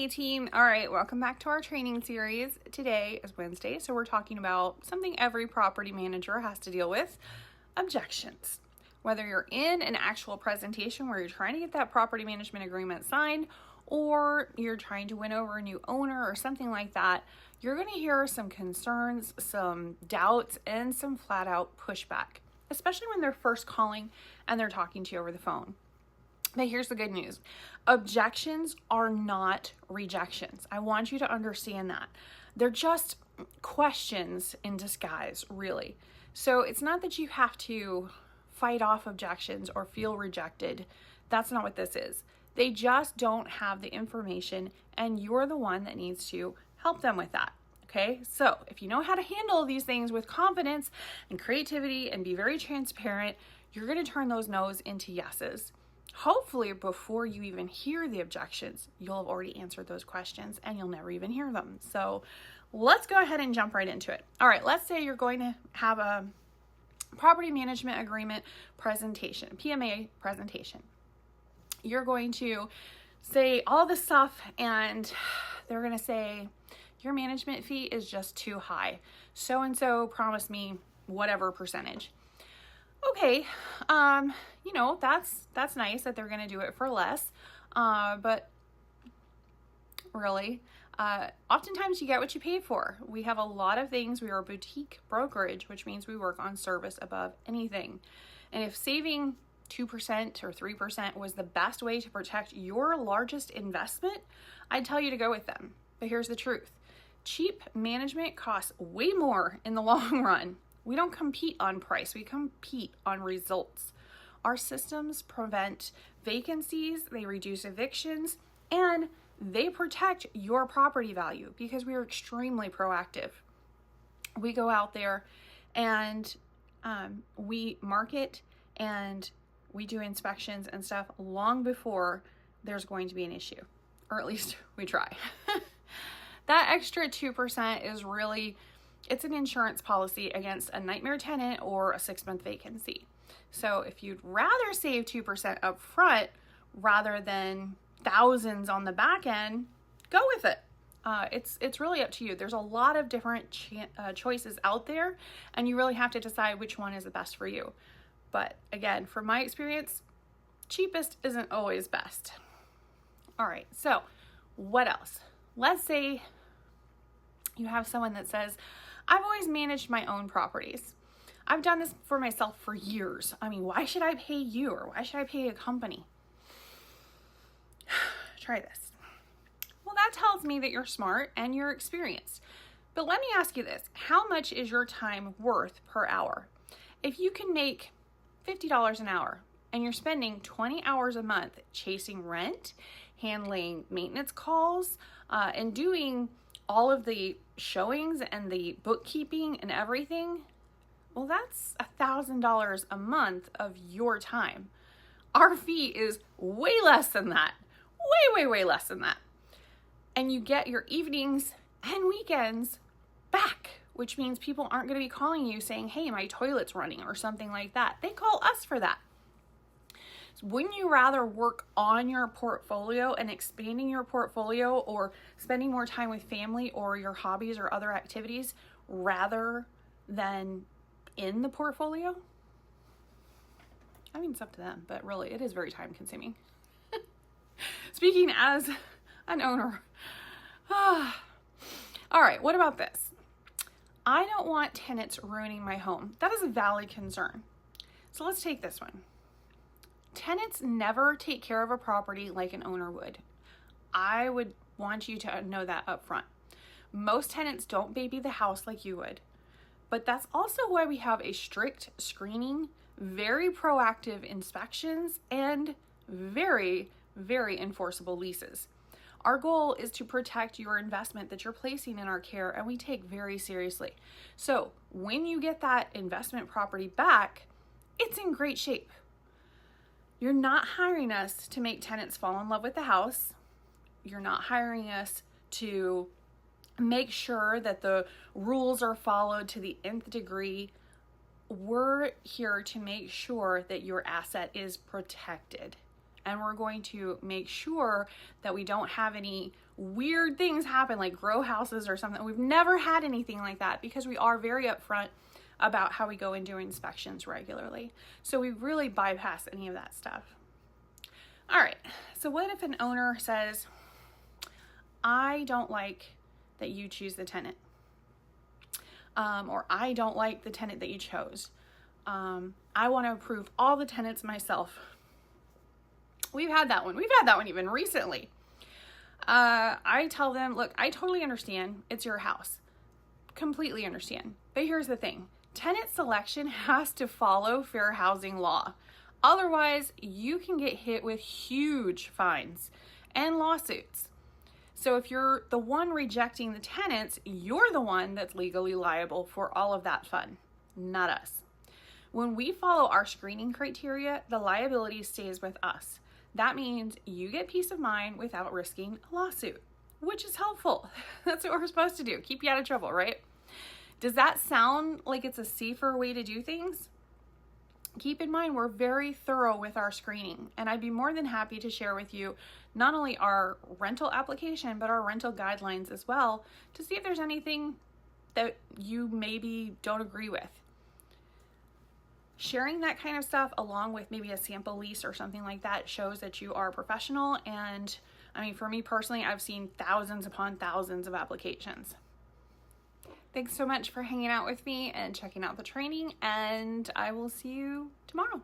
Hey team, all right, welcome back to our training series. Today is Wednesday, so we're talking about something every property manager has to deal with, objections. Whether you're in an actual presentation where you're trying to get that property management agreement signed, or you're trying to win over a new owner or something like that, you're going to hear some concerns, some doubts, and some flat out pushback, especially when they're first calling and they're talking to you over the phone. But here's the good news. Objections are not rejections. I want you to understand that. They're just questions in disguise, really. So it's not that you have to fight off objections or feel rejected. That's not what this is. They just don't have the information, and you're the one that needs to help them with that. Okay, so if you know how to handle these things with confidence and creativity and be very transparent, you're going to turn those no's into yeses. Hopefully, before you even hear the objections, you'll have already answered those questions and you'll never even hear them. So let's go ahead and jump right into it. All right, let's say you're going to have a property management agreement presentation, PMA presentation. You're going to say all this stuff and they're going to say, your management fee is just too high. So-and-so promised me whatever percentage. Okay, that's nice that they're going to do it for less, but really, oftentimes you get what you pay for. We have a lot of things. We are a boutique brokerage, which means we work on service above anything. And if saving 2% or 3% was the best way to protect your largest investment, I'd tell you to go with them. But here's the truth. Cheap management costs way more in the long run. We don't compete on price, we compete on results. Our systems prevent vacancies, they reduce evictions, and they protect your property value because we are extremely proactive. We go out there and we market and we do inspections and stuff long before there's going to be an issue, or at least we try. That extra 2% is really, it's an insurance policy against a nightmare tenant or a 6-month vacancy. So if you'd rather save 2% up front rather than thousands on the back end, go with it. It's really up to you. There's a lot of different choices out there, and you really have to decide which one is the best for you. But again, from my experience, cheapest isn't always best. All right, so what else? Let's say you have someone that says, I've always managed my own properties. I've done this for myself for years. I mean, why should I pay you, or why should I pay a company? Try this. Well, that tells me that you're smart and you're experienced. But let me ask you this. How much is your time worth per hour? If you can make $50 an hour and you're spending 20 hours a month chasing rent, handling maintenance calls, and doing all of the showings and the bookkeeping and everything, well, that's $1,000 a month of your time. Our fee is way less than that. Way less than that. And you get your evenings and weekends back, which means people aren't going to be calling you saying, hey, my toilet's running or something like that. They call us for that. So wouldn't you rather work on your portfolio and expanding your portfolio, or spending more time with family or your hobbies or other activities rather than in the portfolio? I mean, it's up to them, but really it is very time consuming. Speaking as an owner. All right, what about this? I don't want tenants ruining my home. That is a valid concern. So let's take this one. Tenants never take care of a property like an owner would. I would want you to know that up front. Most tenants don't baby the house like you would. But that's also why we have a strict screening, very proactive inspections, and very enforceable leases. Our goal is to protect your investment that you're placing in our care, and we take very seriously. So when you get that investment property back, it's in great shape. You're not hiring us to make tenants fall in love with the house. You're not hiring us to make sure that the rules are followed to the nth degree. We're here to make sure that your asset is protected. And we're going to make sure that we don't have any weird things happen, like grow houses or something. We've never had anything like that because we are very upfront about how we go and do inspections regularly. So we really bypass any of that stuff. All right, so what if an owner says, I don't like that you choose the tenant, or I don't like the tenant that you chose. I want to approve all the tenants myself. We've had that one. We've had that one even recently. I tell them, look, I totally understand. It's your house. Completely understand. But here's the thing. Tenant selection has to follow fair housing law. Otherwise, you can get hit with huge fines and lawsuits. So if you're the one rejecting the tenants, you're the one that's legally liable for all of that fun, not us. When we follow our screening criteria, the liability stays with us. That means you get peace of mind without risking a lawsuit, which is helpful. That's what we're supposed to do. Keep you out of trouble, right? Does that sound like it's a safer way to do things? Keep in mind, we're very thorough with our screening, and I'd be more than happy to share with you not only our rental application, but our rental guidelines as well, to see if there's anything that you maybe don't agree with. Sharing that kind of stuff along with maybe a sample lease or something like that shows that you are a professional. And I mean, for me personally, I've seen thousands upon thousands of applications. Thanks so much for hanging out with me and checking out the training, and I will see you tomorrow.